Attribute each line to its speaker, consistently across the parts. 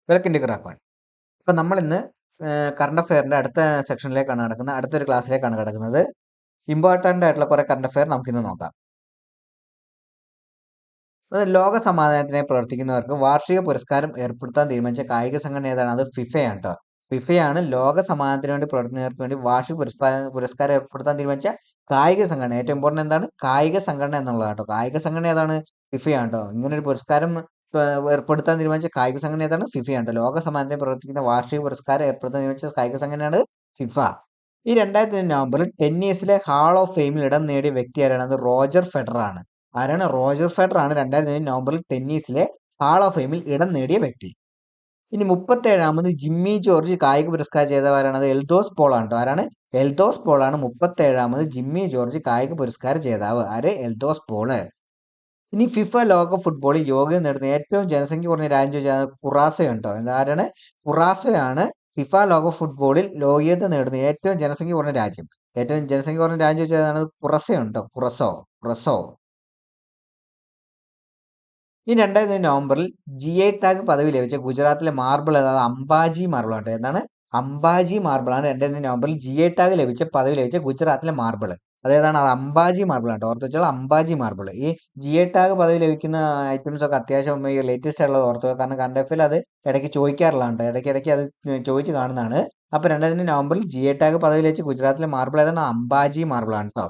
Speaker 1: Welcome to crack one. ഇപ്പം നമ്മൾ ഇന്ന് കറണ്ട് അഫെയറിന്റെ അടുത്ത സെക്ഷനിലേക്കാണ് കിടക്കുന്നത്, അടുത്തൊരു ക്ലാസ്സിലേക്കാണ് കിടക്കുന്നത്. ഇമ്പോർട്ടൻ്റ് ആയിട്ടുള്ള കുറെ കറണ്ട് അഫെയർ നമുക്കിന്ന് നോക്കാം. ലോക സമാധാനത്തിനായി പ്രവർത്തിക്കുന്നവർക്ക് വാർഷിക പുരസ്കാരം ഏർപ്പെടുത്താൻ തീരുമാനിച്ച കായിക സംഘടന ഏതാണ്? അത് ഫിഫയാണ് കേട്ടോ. ഫിഫയാണ് ലോക സമാധാനത്തിന് വേണ്ടി പ്രവർത്തിക്കുന്നവർക്ക് വേണ്ടി വാർഷിക പുരസ്കാരം ഏർപ്പെടുത്താൻ തീരുമാനിച്ച കായിക സംഘടന. ഏറ്റവും ഇമ്പോർട്ടൻ്റ് എന്താണ്? കായിക സംഘടന എന്നുള്ളത് കേട്ടോ. കായിക സംഘടന ഏതാണ്? ഫിഫയാണ് കേട്ടോ. ഇങ്ങനൊരു പുരസ്കാരം ഏർപ്പെടുത്താൻ തീരുമാനിച്ച കായിക സംഘടന ഏതാണ്? ഫിഫയാണ്. ലോക സമാധാനത്തിന് പ്രവർത്തിക്കുന്ന വാർഷിക പുരസ്കാരം ഏർപ്പെടുത്താൻ തീരുമാനിച്ച കായിക സംഘടനയാണ് ഫിഫ. ഈ 2000 നവംബറിൽ ടെന്നീസിലെ ഹാൾ ഓഫ് ഫെയിമിൽ ഇടം നേടിയ വ്യക്തി ആരാണ്? അത് റോജർ ഫെഡറർ ആണ്. ആരാണ്? റോജർ ഫെഡറർ ആണ് 2007 നവംബറിൽ ടെന്നീസിലെ ഹാൾ ഓഫ് ഫെയിമിൽ ഇടം നേടിയ വ്യക്തി. ഇനി 37ാമത് ജിമ്മി ജോർജ് കായിക പുരസ്കാരം ജേതാവാരാണ്? അത് എൽദോസ് പോൾ ആണ് കേട്ടോ. ആരാണ്? എൽദോസ് പോൾ ആണ് 37ാമത് ജിമ്മി ജോർജ് കായിക പുരസ്കാര ജേതാവ്. ആര്? എൽദോസ് പോള്. ഇനി ഫിഫ ലോക ഫുട്ബോളിൽ യോഗ്യത നേടുന്ന ഏറ്റവും ജനസംഖ്യ കുറഞ്ഞ രാജ്യം ചോദിച്ചാൽ കുറാസയാണ് കേട്ടോ. ആരാണ്? കുറാസയാണ് ഫിഫ ലോക ഫുട്ബോളിൽ യോഗ്യത നേടുന്ന ഏറ്റവും ജനസംഖ്യ കുറഞ്ഞ രാജ്യം. ഏറ്റവും ജനസംഖ്യ കുറഞ്ഞ രാജ്യം ചോദിച്ചാൽ കുറസയാണ് കേട്ടോ. കുറസോ. ഈ 2000 നവംബറിൽ GI ടാഗ് പദവി ലഭിച്ച ഗുജറാത്തിലെ മാർബിൾ അതായത് അംബാജി മാർബിൾ ആണ്. എന്താണ്? അംബാജി മാർബിൾ ആണ് 2000 നവംബറിൽ GI ടാഗ് പദവി ലഭിച്ച ഗുജറാത്തിലെ മാർബിൾ. അതേതാണ്? അത് അംബാജി മാർബിൾ ആണ്. ഓർത്ത് വെച്ചാൽ അംബാജി മാർബിൾ. ഈ GI ടാഗ് പദവി ലഭിക്കുന്ന ഐറ്റംസ് ഒക്കെ അത്യാവശ്യം ഈ ലേറ്റസ്റ്റ് ആയിട്ടുള്ളത് ഓർത്ത് വെക്കുക. കാരണം കറണ്ട് അഫെയറിൽ അത് ഇടയ്ക്ക് ചോദിക്കാറുള്ളതാണ്. ഇടയ്ക്കിടയ്ക്ക് അത് ചോദിച്ച് കാണുന്നതാണ്. അപ്പൊ 2000 നവംബറിൽ GI ടാഗ് പദവി ലഭിച്ച ഗുജറാത്തിലെ മാർബിൾ ഏതാണ്? അംബാജി മാർബിൾ ആണ് കേട്ടോ.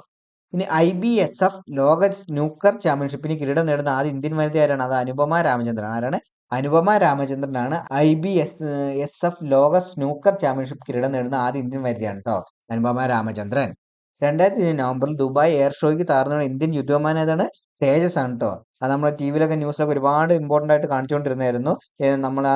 Speaker 1: ഇനി IBSF ലോക സ്നൂക്കർ ചാമ്പ്യൻഷിപ്പിന് കിരീടം നേടുന്ന ആദ്യ ഇന്ത്യൻ വനിത ആരാണ്? അത് അനുപമ രാമചന്ദ്രൻ. ആരാണ്? അനുപമ രാമചന്ദ്രനാണ് IBSF ലോക സ്നൂക്കർ ചാമ്പ്യൻഷിപ്പ് കിരീടം നേടുന്ന ആദ്യ ഇന്ത്യൻ വനിതയാണ് കേട്ടോ. അനുപമ രാമചന്ദ്രൻ. 2020 നവംബറിൽ ദുബായ് എയർ ഷോയ്ക്ക് താർന്ന ഇന്ത്യൻ യുദ്ധവിമാനം ഏതാണ്? തേജസ് ആണ് കേട്ടോ. അത് നമ്മുടെ ടിവിയിലൊക്കെ ന്യൂസിലൊക്കെ ഒരുപാട് ഇമ്പോർട്ടൻ്റ് ആയിട്ട് കാണിച്ചുകൊണ്ടിരുന്നായിരുന്നു. നമ്മൾ ആ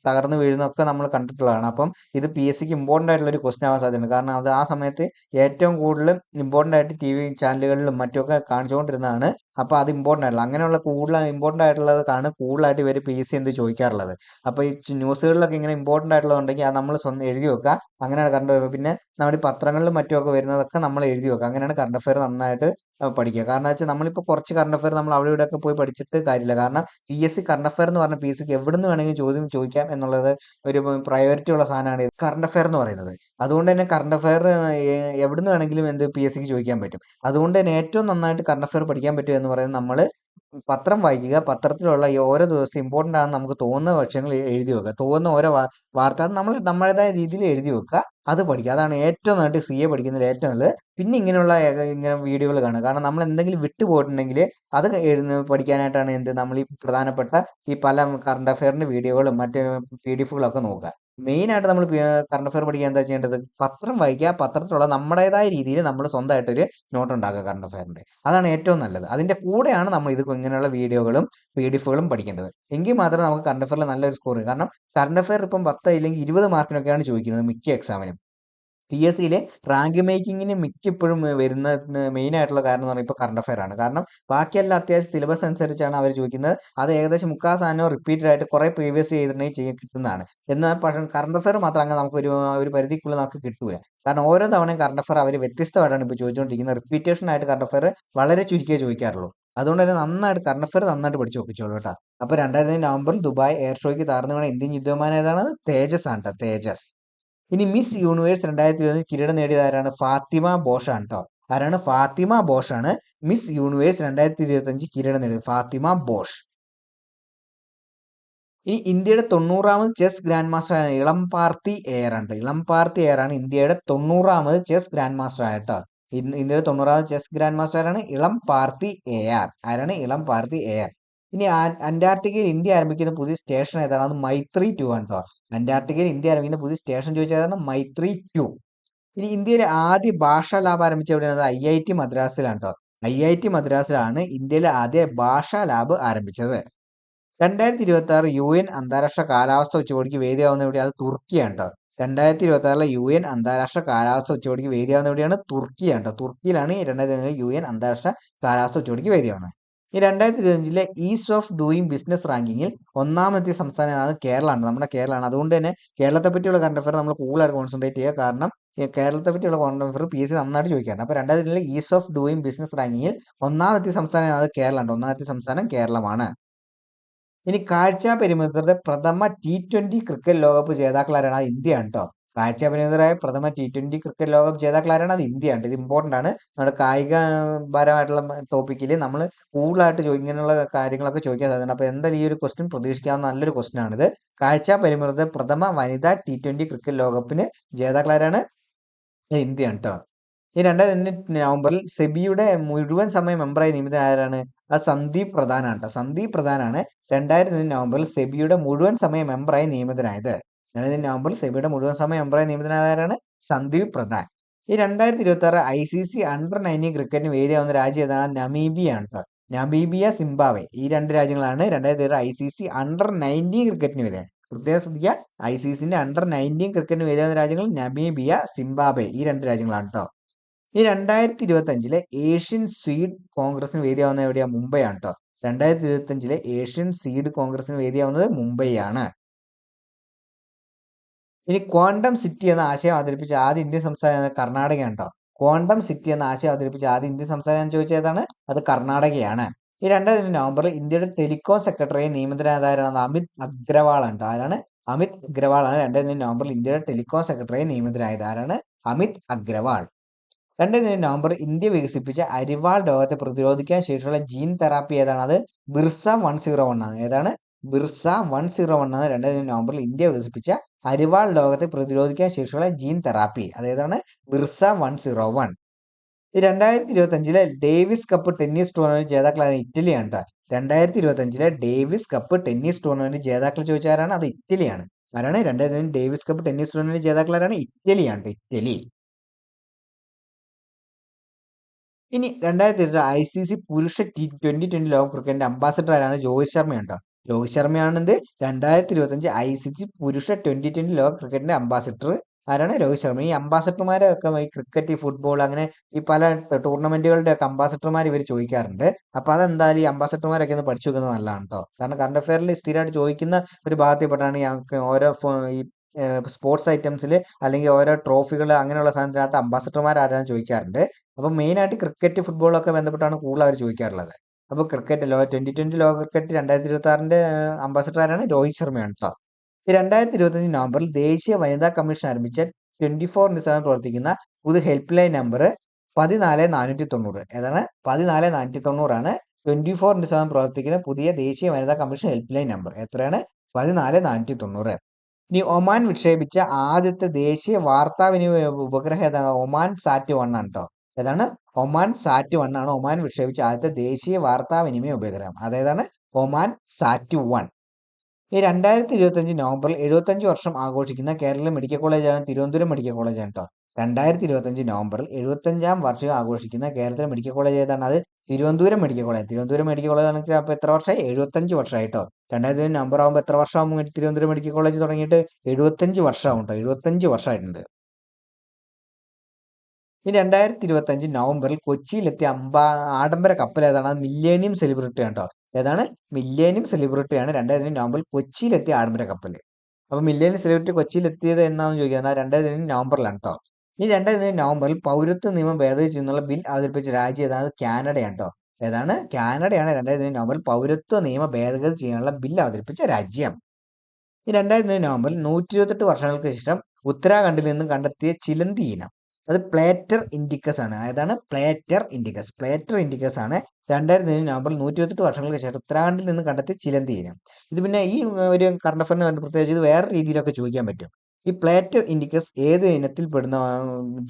Speaker 1: തകർന്നു വീഴുന്നൊക്കെ നമ്മൾ കണ്ടിട്ടുള്ളതാണ്. അപ്പം ഇത് PSCക്ക് ഇമ്പോർട്ടൻ്റ് ആയിട്ടുള്ള ഒരു ക്വസ്റ്റൻ ആവാൻ സാധ്യതയുണ്ട്. കാരണം അത് ആ സമയത്ത് ഏറ്റവും കൂടുതൽ ഇമ്പോർട്ടൻ്റ് ആയിട്ട് TV ചാനലുകളിലും മറ്റുമൊക്കെ കാണിച്ചുകൊണ്ടിരുന്നതാണ്. അപ്പോൾ അത് ഇമ്പോർട്ടൻ്റ് ആയിട്ടുള്ള അങ്ങനെയുള്ള കൂടുതൽ ഇമ്പോർട്ടൻ്റ് ആയിട്ടുള്ളതാണ് കൂടുതലായിട്ട് ഇവർ PSC എന്ത് ചോദിക്കാറുള്ളത്. അപ്പോൾ ഈ ന്യൂസുകളിലൊക്കെ ഇങ്ങനെ ഇമ്പോർട്ടൻ്റ് ആയിട്ടുള്ളതുണ്ടെങ്കിൽ അത് നമ്മൾ സ്വന്തം എഴുതി വെക്കുക. അങ്ങനെയാണ് കറണ്ട് അഫെയർ. പിന്നെ നമ്മുടെ ഈ പത്രങ്ങളിലും മറ്റുമൊക്കെ വരുന്നതൊക്കെ നമ്മൾ എഴുതി വെക്കുക. അങ്ങനെയാണ് കറണ്ട് അഫെയർ നന്നായിട്ട് പഠിക്കുക. കാരണം വെച്ചാൽ നമ്മളിപ്പോൾ കുറച്ച് കറണ്ട് അഫെയർ നമ്മൾ അവിടെ ഇവിടെയൊക്കെ പോയി പഠിച്ചിട്ട് കാര്യമില്ല. കാരണം PSC കറണ്ട് അഫെയർ എന്ന് പറഞ്ഞാൽ PSCക്ക് എവിടെ നിന്ന് വേണമെങ്കിലും ചോദ്യം ചോദിക്കാം എന്നുള്ളത് ഒരു പ്രയോറിറ്റി ഉള്ള സാധനമാണ് കറണ്ട് അഫെയർ എന്ന് പറയുന്നത്. അതുകൊണ്ട് തന്നെ കറണ്ട് അഫെയർ എവിടെ നിന്ന് വേണമെങ്കിലും PSCക്ക് ചോദിക്കാൻ പറ്റും. അതുകൊണ്ട് തന്നെ ഏറ്റവും നന്നായിട്ട് കറണ്ട് അഫെയർ പഠിക്കാൻ പറ്റുക എന്ന് പറയുന്നത് നമ്മൾ പത്രം വായിക്കുക. പത്രത്തിലുള്ള ഈ ഓരോ ദിവസം ഇമ്പോർട്ടൻ്റ് ആണെന്ന് നമുക്ക് തോന്നുന്ന പക്ഷങ്ങൾ എഴുതി വെക്കുക. തോന്നുന്ന ഓരോ വാർത്ത അത് നമ്മൾ നമ്മുടേതായ രീതിയിൽ എഴുതി വെക്കുക. അത് പഠിക്കുക. അതാണ് ഏറ്റവും നന്നായിട്ട് CA പഠിക്കുന്നതിൽ ഏറ്റവും നല്ലത്. പിന്നെ ഇങ്ങനെയുള്ള ഇങ്ങനെ വീഡിയോകൾ കാണുക. കാരണം നമ്മൾ എന്തെങ്കിലും വിട്ടു പോയിട്ടുണ്ടെങ്കിൽ അത് പഠിക്കാനായിട്ടാണ് നമ്മൾ ഈ പ്രധാനപ്പെട്ട ഈ പല കറണ്ട് അഫെയറിന്റെ വീഡിയോകളും മറ്റ് PDF-കളൊക്കെ നോക്കുക. മെയിനായിട്ട് നമ്മൾ കറണ്ട് അഫെയർ പഠിക്കാൻ എന്താ ചെയ്യേണ്ടത്? പത്രം വായിക്കുക. പത്രത്തിലുള്ള നമ്മുടേതായ രീതിയിൽ നമ്മൾ സ്വന്തമായിട്ടൊരു നോട്ട് ഉണ്ടാക്കുക കറണ്ട് അഫെയറിന്റെ. അതാണ് ഏറ്റവും നല്ലത്. അതിന്റെ കൂടെയാണ് നമ്മൾ ഇത് ഇങ്ങനെയുള്ള വീഡിയോകളും PDF-കളും പഠിക്കേണ്ടത്. എങ്കിൽ മാത്രമേ നമുക്ക് കറണ്ട് അഫെയറിൽ നല്ലൊരു സ്കോർ ചെയ്യും. കാരണം കറണ്ട് അഫെയർ ഇപ്പം 10 ഇല്ലെങ്കിൽ 20 മാർക്കിനൊക്കെയാണ് ചോദിക്കുന്നത് മിക്ക എക്സാമിനും. PSCയിലെ റാങ്ക് മേക്കിങ്ങിന് മിക്കപ്പോഴും വരുന്ന മെയിൻ ആയിട്ടുള്ള കാരണം എന്ന് പറഞ്ഞാൽ ഇപ്പോൾ കറണ്ട് അഫെയർ ആണ്. കാരണം ബാക്കിയെല്ലാം അത്യാവശ്യം സിലബസ് അനുസരിച്ചാണ് അവർ ചോദിക്കുന്നത്. അത് ഏകദേശം മുക്കാൽ സാധനവും റിപ്പീറ്റഡ് ആയിട്ട് കുറെ പ്രീവിയസ് ചെയ്തിട്ടുണ്ടെങ്കിൽ കിട്ടുന്നതാണ്. എന്നാൽ പക്ഷേ കറണ്ട് അഫെയർ മാത്രം അങ്ങനെ നമുക്ക് ഒരു പരിധിക്കുള്ളിൽ നമുക്ക് കിട്ടൂല. കാരണം ഓരോ തവണയും കറണ്ട് അഫെയർ അവർ വ്യത്യസ്തമായിട്ടാണ് ഇപ്പോൾ ചോദിച്ചുകൊണ്ടിരിക്കുന്നത്. റിപ്പീറ്റേഷൻ ആയിട്ട് കറണ്ട് അഫെയർ വളരെ ചുരുക്കിയേ ചോദിക്കാറുള്ളൂ. അതുകൊണ്ട് തന്നെ നന്നായിട്ട് കറണ്ട് അഫെയർ നന്നായിട്ട് പഠിച്ചു നോക്കിച്ചോളൂ കേട്ടോ. അപ്പോൾ 2020 നവംബറിൽ ദുബായ് എയർ ഷോയ്ക്ക് താർന്നു വീണ ഇന്ത്യൻ യുദ്ധവിമാനം ഏതാണ്? തേജസ് ആണ് കേട്ടോ. തേജസ്. ഇനി മിസ് യൂണിവേഴ്സ് 2020 കിരീടം നേടിയത് ആരാണ്? ഫാത്തിമ ബോഷ് ആണ് കേട്ടോ. ആരാണ്? ഫാത്തിമ ബോഷ് ആണ് മിസ് യൂണിവേഴ്സ് 2025 കിരീടം നേടിയത്. ഫാത്തിമ ബോഷ്. ഈ ഇന്ത്യയുടെ 90ാമത് ചെസ് ഗ്രാൻഡ് മാസ്റ്റർ ആണ് ഇളം പാർത്തി എയർ ആണ്. ഇളം പാർത്തി എയർ ആണ് ഇന്ത്യയുടെ 90ാമത് ചെസ് ഗ്രാൻഡ് മാസ്റ്റർ ആയിട്ടോ. ഇന്ത്യയുടെ 90ാമത് ചെസ് ഗ്രാൻഡ് മാസ്റ്റർ ആണ് ഇളം പാർത്തി എയർ. ആരാണ്? ഇളം പാർത്തി എയർ. ഇനി അന്റാർട്ടിക്കയിൽ ഇന്ത്യ ആരംഭിക്കുന്ന പുതിയ സ്റ്റേഷൻ ഏതാണ്? അത് മൈത്രി 2 ആണ് കേട്ടോ. അന്റാർട്ടിക്കയിൽ ഇന്ത്യ ആരംഭിക്കുന്ന പുതിയ സ്റ്റേഷൻ ചോദിച്ചതാണ് മൈത്രി 2. ഇനി ഇന്ത്യയിലെ ആദ്യ ഭാഷാ ലാബ് ആരംഭിച്ച എവിടെയാണ്? IIT മദ്രാസിലാണ് കേട്ടോ. IIT മദ്രാസിലാണ് ഇന്ത്യയിലെ ആദ്യ ഭാഷാ ലാബ് ആരംഭിച്ചത്. 2026 UN അന്താരാഷ്ട്ര കാലാവസ്ഥ ഉച്ചകോടിക്ക് വേദിയാവുന്ന എവിടെയാണ്? അത് തുർക്കിയാണ് കേട്ടോ. 2026 UN അന്താരാഷ്ട്ര കാലാവസ്ഥ ഉച്ചകോടിക്ക് വേദിയാവുന്ന എവിടെയാണ്? തുർക്കിയാണ് കേട്ടോ. തുർക്കിയിലാണ് 2026 UN അന്താരാഷ്ട്ര കാലാവസ്ഥ ഉച്ചകോടിക്ക് വേദിയാവുന്നത്. ഈ 2025 ഈസ് ഓഫ് ഡൂയിങ് ബിസിനസ് റാങ്കിങ്ങിൽ ഒന്നാമത്തെ സംസ്ഥാനമാണ് കേരളമാണ്. നമ്മുടെ കേരളമാണ്. അതുകൊണ്ട് തന്നെ കേരളത്തെ പറ്റിയുള്ള കറണ്ട് അഫെയർ നമ്മൾ കൂടുതലായിട്ട് കോൺസെൻട്രേറ്റ് ചെയ്യുക. കാരണം കേരളത്തെ പറ്റിയുള്ള കറണ്ട് അഫെയർ PSC നന്നായിട്ട് ചോദിക്കാറുണ്ട്. അപ്പോൾ 2025 ഈസ് ഓഫ് ഡൂയിങ് ബിസിനസ് റാങ്കിങ്ങിൽ ഒന്നാമത്തെ സംസ്ഥാനമാണ് കേരളമാണ്. ഒന്നാമത്തെ സംസ്ഥാനം കേരളമാണ്. ഇനി കാഴ്ച പരിമിതരുടെ പ്രഥമ T20 ക്രിക്കറ്റ് ലോകകപ്പ് ജേതാക്കളാരാണ്? അത് ഇന്ത്യയാണ് കേട്ടോ. കാഴ്ച പരിമിതരായ പ്രഥമ T20 ക്രിക്കറ്റ് ലോകകപ്പ് ജേതാക്കളാരാണ്? അത് ഇന്ത്യയാണ്. ഇത് ഇമ്പോർട്ടന്റ് ആണ്. നമ്മുടെ കായികപരമായിട്ടുള്ള ടോപ്പിക്കിൽ നമ്മൾ കൂടുതലായിട്ട് ഇങ്ങനെയുള്ള കാര്യങ്ങളൊക്കെ ചോദിക്കാൻ സാധ്യതയുണ്ട്. അപ്പോൾ എന്തായാലും ഈ ഒരു ക്വസ്റ്റ്യൻ പ്രതീക്ഷിക്കാവുന്ന നല്ലൊരു ക്വസ്റ്റ്യൻ ആണിത്. കാഴ്ച പരിമിതരുടെ പ്രഥമ വനിതാ T20 ക്രിക്കറ്റ് ലോകകപ്പിന് ജേതാക്കളാരാണ്? ഇന്ത്യയാണ് കേട്ടോ. ഈ 2008 നവംബറിൽ സെബിയുടെ മുഴുവൻ സമയ മെമ്പറായി നിയമിതനാരാണ്? അത് സന്ദീപ് പ്രധാനാണ് കേട്ടോ. സന്ദീപ് പ്രധാനാണ് 2008 നവംബറിൽ സെബിയുടെ മുഴുവൻ സമയ മെമ്പറായി നിയമിതനായത്. 2008 നവംബറിൽ സെബിയുടെ മുഴുവൻ സമയ മെമ്പറായി നിയമിതനായതാരാണ്? സന്ദീപ് പ്രധാൻ. ഈ 2026 ICC അണ്ടർ-19 ക്രിക്കറ്റിന് വേദിയാവുന്ന രാജ്യം ഏതാണ്? നമീബിയ ആണ് കേട്ടോ. നമീബിയ, സിംബാബ്വെ ഈ രണ്ട് രാജ്യങ്ങളാണ് 2026 ICC അണ്ടർ-19 ക്രിക്കറ്റിന് വേദിയാണ്. പ്രത്യേകം ശ്രദ്ധിക്കുക, ICCന്റെ അണ്ടർ-19 ക്രിക്കറ്റിന് വേദിയാവുന്ന രാജ്യങ്ങൾ നമീബിയ, സിംബാബ്വെ ഈ രണ്ട് രാജ്യങ്ങളാണ് കേട്ടോ. ഈ 2025 ഏഷ്യൻ സീഡ് കോൺഗ്രസിന് വേദിയാവുന്നത് എവിടെയാ? മുംബൈ ആണ് കേട്ടോ. 2025 ഏഷ്യൻ സീഡ് കോൺഗ്രസിന് വേദിയാവുന്നത് മുംബൈ ആണ്. ഇനി ക്വാണ്ടം സിറ്റി എന്ന ആശയം അവതരിപ്പിച്ച ആദ്യ ഇന്ത്യൻ സംസ്ഥാനം കർണാടകയാണ് കേട്ടോ. ക്വാണ്ടം സിറ്റി എന്ന ആശയം അവതരിപ്പിച്ച ആദ്യ ഇന്ത്യൻ സംസ്ഥാനം എന്ന് ചോദിച്ചാൽ ഏതാണ്? അത് കർണാടകയാണ്. ഈ 2025 നവംബറിൽ ഇന്ത്യയുടെ ടെലികോം സെക്രട്ടറിയെ നിയമിതനായതാരാണ്? അമിത് അഗ്രവാൾ ആണ്. ആരാണ്? അമിത് അഗ്രവാൾ ആണ് 2025 നവംബറിൽ ഇന്ത്യയുടെ ടെലികോം സെക്രട്ടറിയെ നിയമിതനായത്. ആരാണ്? അമിത് അഗ്രവാൾ. 2025 നവംബർ ഇന്ത്യ വികസിപ്പിച്ച അരിവാൾ രോഗത്തെ പ്രതിരോധിക്കാൻ ശേഷിയുള്ള ജീൻ തെറാപ്പി ഏതാണ്? അത് ബിർസ 101 ആണ്. ഏതാണ്? ബിർസ 101 ആണ് 2025 നവംബറിൽ ഇന്ത്യ വികസിപ്പിച്ച അരിവാൾ രോഗത്തെ പ്രതിരോധിക്കാൻ ശേഷിയുള്ള ജീൻ തെറാപ്പി. അതേതാണ്? ബിർസ 101. ഈ 2025 ഡേവിസ് കപ്പ് ടെന്നീസ് ടൂർണമെന്റ് ജേതാക്കളായ ഇറ്റലിയാണ് കേട്ടോ. 2025 ഡേവിസ് കപ്പ് ടെന്നീസ് ടൂർണമെന്റ് ജേതാക്കൾ ചോദിച്ചാരാണ്? അത് ഇറ്റലിയാണ്. ആരാണ്? 2025 ഡേവിസ് കപ്പ് ടെന്നീസ് ടൂർണമെന്റ് ജേതാക്കളാരാണ്? ഇറ്റലിയാണ്. ഇറ്റലി. ഇനി 2022 ICC പുരുഷ T20 ലോക ക്രിക്കറ്റിന്റെ അംബാസിഡർ ആരാണ്? രോഹിത് ശർമ്മയാണ് കേട്ടോ. രോഹിത് ശർമ്മയാണ് എന്ത്? 2025 ICC പുരുഷ 2020 ലോക ക്രിക്കറ്റിന്റെ അംബാസിഡർ ആരാണ്? രോഹിത് ശർമ്മ. ഈ അംബാസിഡർമാരെ ഒക്കെ ഈ ക്രിക്കറ്റ്, ഈ ഫുട്ബോൾ, അങ്ങനെ ഈ പല ടൂർണമെന്റുകളുടെ ഒക്കെ അംബാസിഡർമാർ ഇവർ ചോദിക്കാറുണ്ട്. അപ്പൊ അതെന്തായാലും ഈ അംബാസിഡർമാരൊക്കെ ഒന്ന് പഠിച്ചു വെക്കുന്നത് നല്ലതാണ് കേട്ടോ. കാരണം കറണ്ട് അഫയറിൽ സ്ഥിരമായിട്ട് ചോദിക്കുന്ന ഒരു ഭാഗത്തിൽപ്പെട്ടാണ് ഞങ്ങൾക്ക് ഓരോ ഈ സ്പോർട്സ് ഐറ്റംസിൽ അല്ലെങ്കിൽ ഓരോ ട്രോഫികൾ അങ്ങനെയുള്ള സാധനത്തിനകത്ത് അംബാസിഡർമാർ ആരാന്ന് ചോദിക്കാറുണ്ട്. അപ്പം മെയിനായിട്ട് ക്രിക്കറ്റ്, ഫുട്ബോളൊക്കെ ബന്ധപ്പെട്ടാണ് കൂടുതൽ അവർ ചോദിക്കാറുള്ളത്. അപ്പോൾ ക്രിക്കറ്റ് 2020 ലോക ക്രിക്കറ്റ് 2026 അംബാസിഡർ ആരാണ്? രോഹിത് ശർമ്മയാണ് കേട്ടോ. ഈ 2025 നവംബറിൽ ദേശീയ വനിതാ കമ്മീഷൻ ആരംഭിച്ച 24/7 പ്രവർത്തിക്കുന്ന പുതിയ ഹെൽപ്പ് ലൈൻ നമ്പർ 14490. ഏതാണ്? 14490 ആണ് 24/7 പ്രവർത്തിക്കുന്ന പുതിയ ദേശീയ വനിതാ കമ്മീഷൻ ഹെൽപ്പ് ലൈൻ നമ്പർ. എത്രയാണ്? 14490. ഇനി ഒമാൻ വിക്ഷേപിച്ച ആദ്യത്തെ ദേശീയ വാർത്താവിനിമയ ഉപഗ്രഹം ഏതാണ്? ഒമാൻ സാറ്റ് 1 ആണ് കേട്ടോ. ഏതാണ്? ഒമാൻ സാറ്റ് 1 ആണ് ഒമാൻ വിക്ഷേപിച്ച ആദ്യത്തെ ദേശീയ വാർത്താവിനിമയ ഉപഗ്രഹം. അതേതാണ്? ഒമാൻ സാറ്റ് 1. ഈ 2025 നവംബറിൽ 75 വർഷം ആഘോഷിക്കുന്ന കേരള മെഡിക്കൽ കോളേജാണ് തിരുവനന്തപുരം മെഡിക്കൽ കോളേജാണ് കേട്ടോ. 2025 നവംബറിൽ 75ാം വർഷം ആഘോഷിക്കുന്ന കേരളത്തിലെ മെഡിക്കൽ കോളേജ് ഏതാണ്? അത് Thiruvananthapuram medical college. Thiruvananthapuram medical college ആണെങ്കിൽ അപ്പോൾ എത്ര വർഷമായി? 75 വർഷമായി കേട്ടോ. 2025 നവംബർ ആകുമ്പോൾ എത്ര വർഷമാകുമ്പോൾ തിരുവനന്തപുരം മെഡിക്കൽ കോളേജ് തുടങ്ങിയിട്ട്? 75 വർഷമാകും കേട്ടോ. 75 വർഷമായിട്ടുണ്ട്. ഈ 2025 നവംബറിൽ കൊച്ചിയിലെത്തിയ ആഡംബര കപ്പൽ ഏതാണ്? അത് മില്ലേനിയം സെലിബ്രിറ്റി ആണ് കേട്ടോ. ഏതാണ്? മില്ലേനിയം സെലിബ്രിറ്റിയാണ് 2025 നവംബറിൽ കൊച്ചിയിലെത്തിയ ആഡംബര കപ്പൽ. അപ്പോൾ മില്ലേനിയം സെലിബ്രിറ്റി കൊച്ചിയിലെത്തിയത് എന്നാണെന്ന് ചോദിക്കുന്നത് 2025 നവംബറിലാണ് കേട്ടോ. ഈ 2025 നവംബറിൽ പൗരത്വ നിയമം ഭേദഗതി ചെയ്യുന്നുള്ള ബിൽ അവതരിപ്പിച്ച രാജ്യം ഏതാണ്? കാനഡയാണ് കേട്ടോ. ഏതാണ്? കാനഡയാണ് 2025 നവംബറിൽ പൗരത്വ നിയമ ഭേദഗതി ചെയ്യാനുള്ള ബിൽ അവതരിപ്പിച്ച രാജ്യം. ഈ 2025 നവംബറിൽ 128 വർഷങ്ങൾക്ക് ശേഷം ഉത്തരാഖണ്ഡിൽ നിന്നും കണ്ടെത്തിയ ചിലന്തി ഇനം അത് പ്ലേറ്റർ ഇൻഡിക്കസ് ആണ്. ഏതാണ്? Plater indicus. പ്ലേറ്റർ ഇൻഡിക്കസ് ആണ് 2025 നവംബറിൽ 128 വർഷങ്ങൾക്ക് ശേഷം ഉത്തരാഖണ്ഡിൽ നിന്ന് കണ്ടെത്തിയ ചിലന്തി ഇനം. ഇത് പിന്നെ ഈ ഒരു കറണ്ട് അഫയറിന് വേണ്ടി പ്രത്യേകിച്ച് ഇത് വേറെ രീതിയിലൊക്കെ ചോദിക്കാൻ പറ്റും. ഈ പ്ലേറ്റർ ഇൻഡിക്കസ് ഏത് ഇനത്തിൽ പെടുന്ന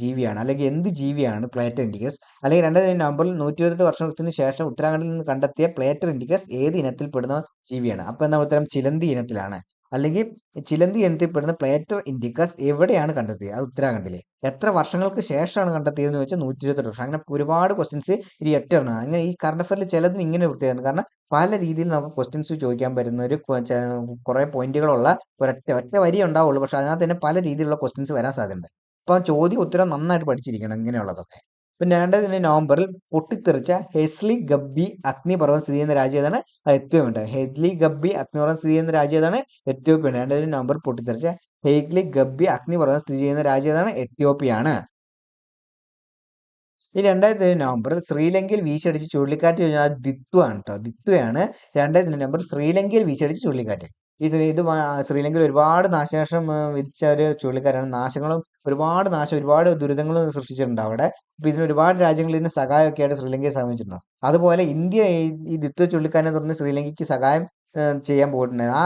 Speaker 1: ജീവിയാണ്, അല്ലെങ്കിൽ എന്ത് ജീവിയാണ് പ്ലേറ്റർ ഇൻഡിക്കസ്? അല്ലെങ്കിൽ 2025 നവംബറിൽ 128 വർഷത്തിന് ശേഷം ഉത്തരാഖണ്ഡിൽ നിന്ന് കണ്ടെത്തിയ പ്ലേറ്റർ ഇൻഡിക്കസ് ഏത് ഇനത്തിൽ പെടുന്ന ജീവിയാണ്? അപ്പൊ എന്താ ഉത്തരം? ചിലന്തി ഇനത്തിലാണ്. അല്ലെങ്കിൽ ചിലന്തി ഇനത്തിൽപ്പെടുന്ന പ്ലേറ്റർ ഇൻഡിക്കസ് എവിടെയാണ് കണ്ടെത്തിയത്? അത് ഉത്തരാഖണ്ഡിലെ. എത്ര വർഷങ്ങൾക്ക് ശേഷമാണ് കണ്ടെത്തിയതെന്ന് ചോദിച്ചാൽ 128 വർഷം. അങ്ങനെ ഒരുപാട് ക്വസ്റ്റ്യൻസ് ഈ ഒറ്റയാണ്. അങ്ങനെ ഈ കറണ്ട് അഫയറിൽ ചിലതിന് ഇങ്ങനെ പ്രത്യേകമാണ്. കാരണം പല രീതിയിൽ നമുക്ക് ക്വസ്റ്റ്യൻസ് ചോദിക്കാൻ പറ്റുന്ന ഒരു കുറെ പോയിന്റുകളുള്ള ഒറ്റ വരി ഉണ്ടാവുള്ളൂ. പക്ഷെ അതിനകത്ത് തന്നെ പല രീതിയിലുള്ള ക്വസ്റ്റ്യൻസ് വരാൻ സാധ്യതയുണ്ട്. അപ്പൊ ചോദ്യം ഉത്തരം നന്നായിട്ട് പഠിച്ചിരിക്കണം ഇങ്ങനെയുള്ളതൊക്കെ. പിന്നെ 2025 നവംബറിൽ പൊട്ടിത്തെറിച്ച ഹെസ്ലി ഗബ്ബി അഗ്നിപർവ്വതം സ്ഥിതി ചെയ്യുന്ന രാജ്യം ഏതാണ്? അത് എത്യോപ്യ. ഹെസ്ലി ഗബ്ബി അഗ്നിപർവ്വതം സ്ഥിതി ചെയ്യുന്ന രാജ്യം ഏതാണ്? എത്യോപ്യ. 2025 നവംബറിൽ പൊട്ടിത്തെറിച്ച ഹെഗ്ലി ഗബ്ബി അഗ്നിപർവ്വതം സ്ഥിതി ചെയ്യുന്ന രാജ്യം ഏതാണ്? എത്യോപ്യയാണ്. ഈ 2020 നവംബറിൽ ശ്രീലങ്കയിൽ വീശിയടിച്ച് ചുഴലിക്കാറ്റ് കഴിഞ്ഞാൽ അത് ദിത്വയാണ് കേട്ടോ. ദിത്വയാണ് 2020 നവംബറിൽ ശ്രീലങ്കയിൽ വീശിയടിച്ച് ചുഴലിക്കാറ്റ്. ഇത് ശ്രീലങ്കയിൽ ഒരുപാട് നാശനഷ്ടം വിധിച്ച ഒരു ചുഴലിക്കാറ്റാണ്. നാശങ്ങളും ഒരുപാട് ദുരിതങ്ങളും സൃഷ്ടിച്ചിട്ടുണ്ട് അവിടെ. അപ്പൊ ഇതിന് ഒരുപാട് രാജ്യങ്ങൾ ഇതിന് സഹായമൊക്കെ ആയിട്ട് ശ്രീലങ്കയെ സമീപിച്ചിട്ടുണ്ട്. അതുപോലെ ഇന്ത്യ ഈ ദിത്വ ചുഴലിക്കാറ്റിനെ തുടർന്ന് ശ്രീലങ്കയ്ക്ക് സഹായം ചെയ്യാൻ പോയിട്ടുണ്ട്. ആ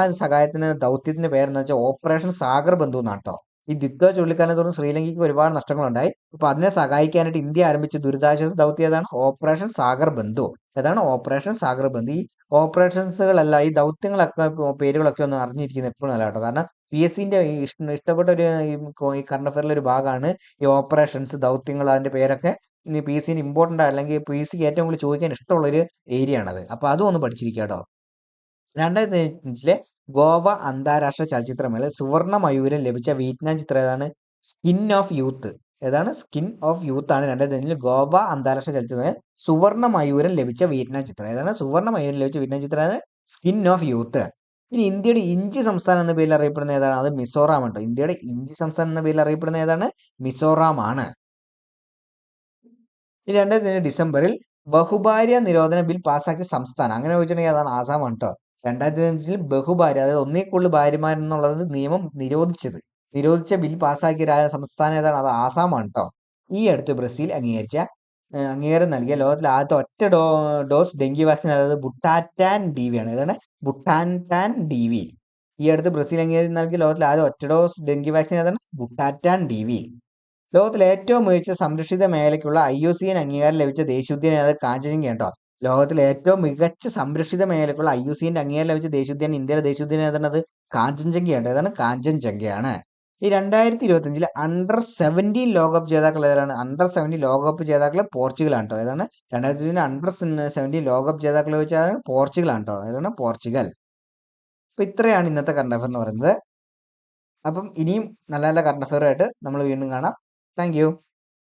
Speaker 1: ദൗത്യത്തിന്റെ പേരെന്ന് വെച്ചാൽ ഓപ്പറേഷൻ സാഗർ ബന്ധു എന്നാണ് കേട്ടോ. ഈ ദിത്വ ചുഴലിക്കാറ്റിനെ തുടർന്ന് ശ്രീലങ്കയ്ക്ക് ഒരുപാട് നഷ്ടങ്ങളുണ്ടായി. അപ്പൊ അതിനെ സഹായിക്കാനായിട്ട് ഇന്ത്യ ആരംഭിച്ച ദുരിതാശ്വാസ ദൗത്യം ഏതാണ്? ഓപ്പറേഷൻ സാഗർ ബന്ധു. ഏതാണ്? ഓപ്പറേഷൻ സാഗർ ബന്ധു. ഈ ഓപ്പറേഷൻസുകളല്ല, ഈ ദൗത്യങ്ങളൊക്കെ പേരുകളൊക്കെ ഒന്ന് അറിഞ്ഞിരിക്കുന്നത് എപ്പോഴും നല്ല കേട്ടോ. കാരണം PSCന്റെ ഇഷ്ടപ്പെട്ട ഈ കറണ്ട് അഫയറിലെ ഒരു ഭാഗമാണ് ഈ ഓപ്പറേഷൻസ്, ദൗത്യങ്ങൾ, അതിന്റെ പേരൊക്കെ PSCന് ഇമ്പോർട്ടന്റ് അല്ലെങ്കിൽ PSCക്ക് ഏറ്റവും കൂടുതൽ ചോദിക്കാൻ ഇഷ്ടമുള്ള ഒരു ഏരിയ ആണത്. അപ്പൊ അതും ഒന്ന് പഠിച്ചിരിക്കുക കേട്ടോ. 2005 ഗോവ അന്താരാഷ്ട്ര ചലച്ചിത്രമേളയിൽ സുവർണ മയൂരം ലഭിച്ച വിയറ്റ്നാം ചിത്രം ഏതാണ്? Skin of youth. ഏതാണ്? സ്കിൻ ഓഫ് യൂത്ത് ആണ് 2005 ഗോവ അന്താരാഷ്ട്ര ചലച്ചിത്രമേളയിൽ സുവർണ മയൂരം ലഭിച്ച വിയറ്റ്നാം ചിത്രം. ഏതാണ്? സുവർണ മയൂരം ലഭിച്ച വിയറ്റ്നാം ചിത്രമാണ് സ്കിൻ ഓഫ് യൂത്ത്. ഇനി ഇന്ത്യയുടെ ഇഞ്ചി സംസ്ഥാനം എന്ന പേരിൽ അറിയപ്പെടുന്ന ഏതാണ്? അത് മിസോറാം കേട്ടോ. ഇന്ത്യയുടെ ഇഞ്ചി സംസ്ഥാനം എന്ന പേരിൽ അറിയപ്പെടുന്ന ഏതാണ്? മിസോറാം ആണ്. ഈ 2005 ഡിസംബറിൽ ബഹുഭാര്യ നിരോധന ബിൽ പാസാക്കിയ സംസ്ഥാനം അങ്ങനെ ചോദിച്ചിട്ടുണ്ടെങ്കിൽ അതാണ് ആസാമാണ് കേട്ടോ. 2005 ബഹുഭാര്യ, അതായത് ഒന്നിൽ കൂടുതൽ ഭാര്യമാരെന്നുള്ളത് നിയമം നിരോധിച്ച ബിൽ പാസാക്കിയ സംസ്ഥാനം ഏതാണ്? അത് ആസാമാണ് കേട്ടോ. ഈ അടുത്ത് ബ്രസീൽ അംഗീകാരം നൽകിയ ലോകത്തിലെ ആദ്യത്തെ ഒറ്റ ഡോസ് ഡെങ്കി വാക്സിൻ, അതായത് ബുട്ടാറ്റാൻ DV ആണ്. ഏതാണ്? ബുട്ടാൻടാൻ DV. ഈ അടുത്ത് ബ്രസീൽ അംഗീകാരം നൽകിയ ലോകത്തിലെ ആദ്യ ഒറ്റ ഡോസ് ഡെങ്കി വാക്സിൻ ഏതാണ്? ബുട്ടാറ്റാൻ DV. ലോകത്തിലെ ഏറ്റവും മികച്ച സംരക്ഷിത മേഖലയ്ക്കുള്ള IUCN അംഗീകാരം ലഭിച്ച ദേശീയോദ്യാനം ഏത്? കാഞ്ചൻജംഗ കേട്ടോ. ലോകത്തിലെ ഏറ്റവും മികച്ച സംരക്ഷിത മേഖലയ്ക്കുള്ള IUCN അംഗീകാരം ലഭിച്ച ദേശീയോദ്യാനം, ഇന്ത്യയിലെ ദേശീയോദ്യാനം ഏതാണ്? കാഞ്ചൻജംഗയാണ്. ഏതാണ്? കാഞ്ചൻജംഗയാണ്. ഈ 2025 അണ്ടർ-17 ലോകകപ്പ് ജേതാക്കൾ ഏതാണ്? അണ്ടർ-17 ലോകകപ്പ് ജേതാക്കൾ പോർച്ചുഗലാണ് കേട്ടോ. ഏതാണ്? 2025 അണ്ടർ-17 ലോകകപ്പ് ജേതാക്കൾ വെച്ചാൽ പോർച്ചുഗലാണ് കേട്ടോ. ഏതാണ്? പോർച്ചുഗൽ. അപ്പൊ ഇത്രയാണ് ഇന്നത്തെ കറണ്ട് അഫയർ എന്ന് പറയുന്നത്. അപ്പം ഇനിയും നല്ല നല്ല കറണ്ട് അഫയറുമായിട്ട് നമ്മൾ വീണ്ടും കാണാം. Thank you.